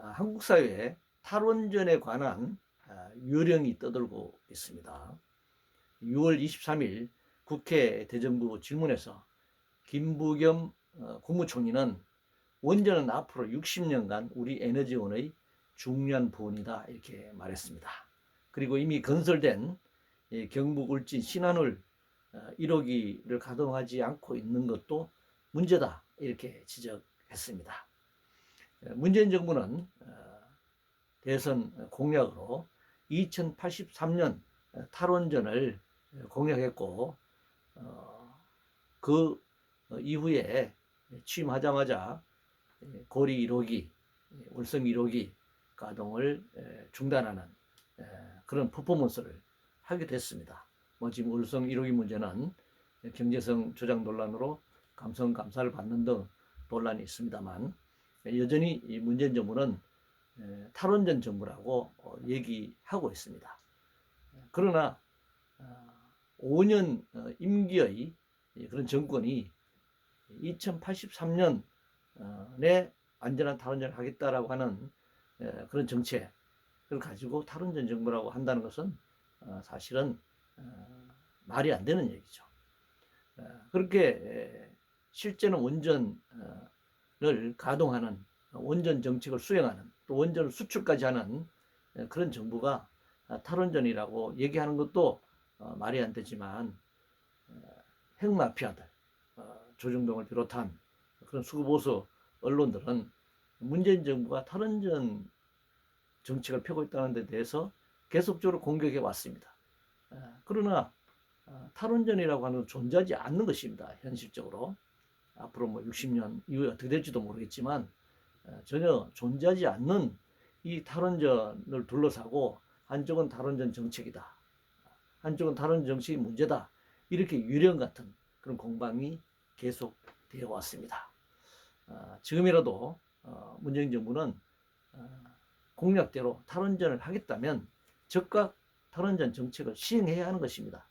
한국 사회에 탈원전에 관한 유령이 떠돌고 있습니다. 6월 23일 국회 대정부 질문에서 김부겸 국무총리는 원전은 앞으로 60년간 우리 에너지원의 중요한 부분이다 이렇게 말했습니다. 그리고 이미 건설된 경북 울진 신한울 1호기를 가동하지 않고 있는 것도 문제다 이렇게 지적했습니다. 문재인 정부는 대선 공약으로 2083년 탈원전을 공약했고 그 이후에 취임하자마자 고리 1호기, 월성 1호기 가동을 중단하는 그런 퍼포먼스를 하게 됐습니다. 지금 월성 1호기 문제는 경제성 조작 논란으로 감성 감사를 받는 등 논란이 있습니다만 여전히 문재인 정부는 탈원전 정부라고 얘기하고 있습니다. 그러나 5년 임기의 그런 정권이 2083년에 안전한 탈원전을 하겠다라고 하는 그런 정책을 가지고 탈원전 정부라고 한다는 것은 사실은 말이 안 되는 얘기죠. 그렇게 실제는 원전을 가동하는 원전 정책을 수행하는 또 원전을 수출까지 하는 그런 정부가 탈원전이라고 얘기하는 것도 말이 안 되지만 핵마피아들 조중동을 비롯한 그런 수구보수 언론들은 문재인 정부가 탈원전 정책을 펴고 있다는 데 대해서 계속적으로 공격해 왔습니다. 그러나 탈원전이라고 하는 건 존재하지 않는 것입니다. 현실적으로 앞으로 60년 이후에 어떻게 될지도 모르겠지만 전혀 존재하지 않는 이 탈원전을 둘러싸고 한쪽은 탈원전 정책이다, 한쪽은 탈원전 정책이 문제다, 이렇게 유령 같은 그런 공방이 계속되어 왔습니다. 지금이라도 문재인 정부는 공약대로 탈원전을 하겠다면 즉각 탈원전 정책을 시행해야 하는 것입니다.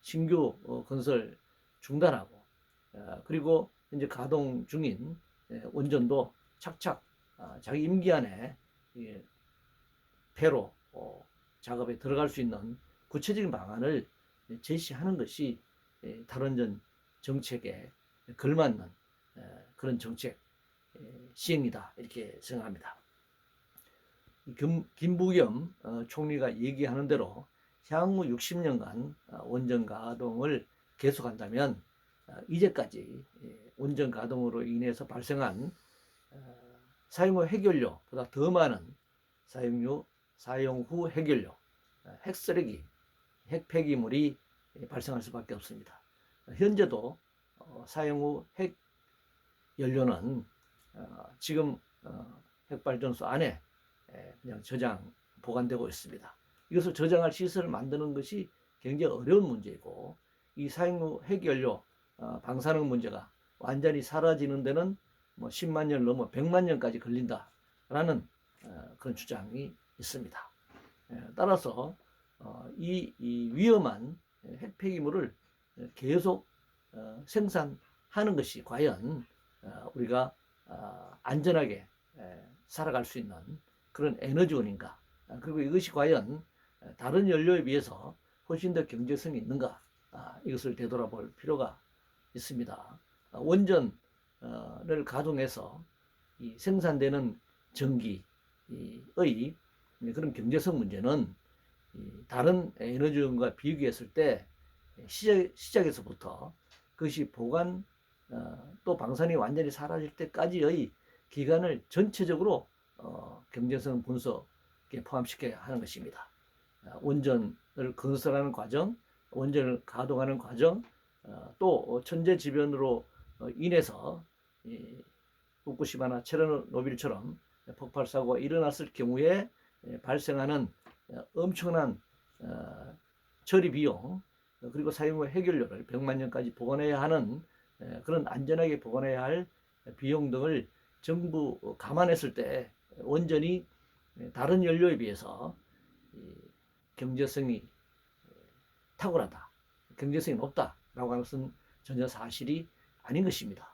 신규 건설 중단하고 그리고 현재 가동 중인 원전도 착착 자기 임기 안에 폐로 작업에 들어갈 수 있는 구체적인 방안을 제시하는 것이 탈원전 정책에 걸맞는 그런 정책 시행이다 이렇게 생각합니다. 김부겸 총리가 얘기하는 대로 향후 60년간 원전 가동을 계속한다면 이제까지 원전 가동으로 인해서 발생한 사용 후 핵연료보다 더 많은 사용 후 핵연료, 핵쓰레기, 핵폐기물이 발생할 수밖에 없습니다. 현재도 사용 후 핵연료는 지금 핵발전소 안에 그냥 보관되고 있습니다. 이것을 저장할 시설을 만드는 것이 굉장히 어려운 문제이고 이 사용 후 핵연료 방사능 문제가 완전히 사라지는 데는 10만 년 넘어 100만 년까지 걸린다라는 그런 주장이 있습니다. 따라서 이 위험한 핵폐기물을 계속 생산하는 것이 과연 우리가 안전하게 살아갈 수 있는 그런 에너지원인가, 그리고 이것이 과연 다른 연료에 비해서 훨씬 더 경제성이 있는가, 이것을 되돌아볼 필요가 있습니다. 원전을 가동해서 이 생산되는 전기의 그런 경제성 문제는 다른 에너지원과 비교했을 때 시작에서부터 그것이 보관 또 방사능이 완전히 사라질 때까지의 기간을 전체적으로 경제성 분석에 포함시켜야 하는 것입니다. 원전을 건설하는 과정, 원전을 가동하는 과정, 또 천재지변으로 인해서 후쿠시마나 체르노빌처럼 폭발 사고가 일어났을 경우에 발생하는 엄청난 처리 비용, 그리고 사용 후 핵연료를 100만 년까지 보관해야 하는 그런 안전하게 보관해야 할 비용 등을 전부 감안했을 때 원전이 다른 연료에 비해서 경제성이 탁월하다, 경제성이 높다라고 하는 것은 전혀 사실이 아닌 것입니다.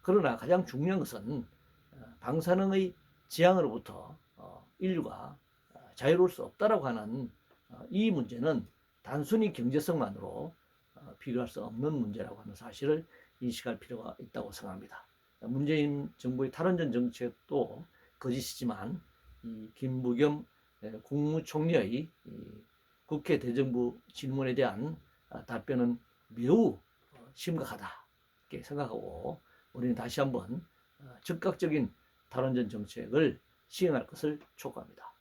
그러나 가장 중요한 것은 방사능의 재앙으로부터 인류가 자유로울 수 없다라고 하는 이 문제는 단순히 경제성만으로 비교할 수 없는 문제라고 하는 사실을 인식할 필요가 있다고 생각합니다. 문재인 정부의 탈원전 정책도 거짓이지만 이 김부겸 국무총리의 국회 대정부 질문에 대한 답변은 매우 심각하다 이렇게 생각하고 우리는 다시 한번 즉각적인 탈원전 정책을 시행할 것을 촉구합니다.